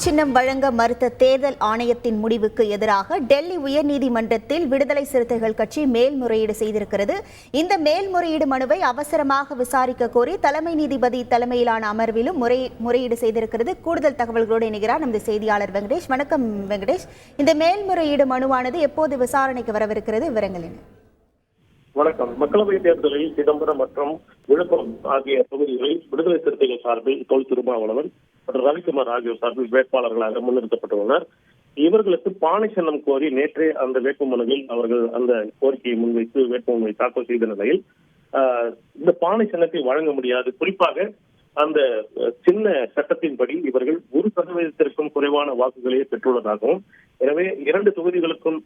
சின்னம் வழங்க மறுத்த தேர்தல் ஆணையத்தின் முடிவுக்கு எதிராக டெல்லி உயர்நீதிமன்றத்தில் விடுதலை சிறுத்தைகள் கட்சி மேல்முறையீடு செய்திருக்கிறது. இந்த மேல்முறையீடு மனுவை அவசரமாக விசாரிக்க கோரி தலைமை நீதிபதி தலைமையிலான அமர்விலும் முறையீடு செய்திருக்கிறது. கூடுதல் தகவல்களோடு இணைகிறார் நமது செய்தியாளர் வெங்கடேஷ். வணக்கம் வெங்கடேஷ். இந்த மேல்முறையீடு மனுவானது எப்போது விசாரணைக்கு வரவிருக்கிறது? விவரங்கள் என்ன? வணக்கம். மக்களவைத் தேர்தலில் சிதம்பரம் மற்றும் விழுப்புரம் ஆகிய தொகுதிகளில் விடுதலை சிறுத்தைகள் சார்பில் தொல் திருமாவளவன் மற்றும் ரவிக்குமார் ஆகியோர் சார்பில் வேட்பாளர்களாக முன்னிறுத்தப்பட்டுள்ளனர். இவர்களுக்கு பானை சின்னம் கோரி நேற்றே அந்த வேட்புமனுவில் அவர்கள் அந்த கோரிக்கையை முன்வைத்து வேட்புமனுவை தாக்கல் செய்த நிலையில் இந்த பானை சின்னத்தை வழங்க முடியாது. குறிப்பாக அந்த சின்ன சட்டத்தின்படி இவர்கள் 1% குறைவான வாக்குகளையே பெற்றுள்ளதாகவும், எனவே 2 தொகுதிகளுக்கும்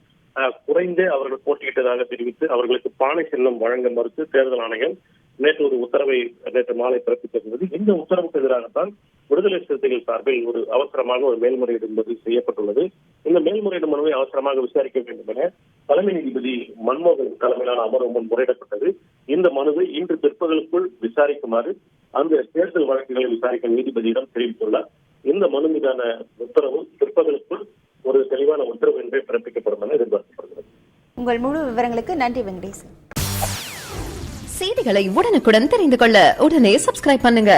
குறைந்தே அவர்கள் போட்டியிட்டதாக தெரிவித்து அவர்களுக்கு பானை சின்னம் வழங்க மறுத்து தேர்தல் ஆணையம் நேற்று ஒரு உத்தரவை நேற்று மாலை பிறப்பித்திருந்தது. இந்த உத்தரவுக்கு எதிராகத்தான் விடுதலை சிறுத்தைகள் சார்பில் ஒரு அவசரமாக ஒரு மேல்முறையீடு என்பது செய்யப்பட்டுள்ளது. இந்த மேல்முறையீடு மனுவை அவசரமாக விசாரிக்க வேண்டும் என தலைமை நீதிபதி மன்மோகன் தலைமையிலான அமர்வு முன் முறையிடப்பட்டது. இந்த மனுவை இன்று பிற்பகலுக்குள் விசாரிக்குமாறு அந்த தேர்தல் வழக்குகளை விசாரிக்கும் நீதிபதியிடம் தெரிவித்துள்ளார். இந்த மனு மீதான உத்தரவு பிற்பகலுக்குள் ஒரு தெளிவான உத்தரவு என்றே பிறப்பிக்கப்படும் என எதிர்பார்க்கப்படுகிறது. உங்கள் முழு விவரங்களுக்கு நன்றி வெங்கடேசன். செய்திகளை உடனுக்குடன் தெரிந்து கொள்ள உடனே சப்ஸ்கிரைப் பண்ணுங்க.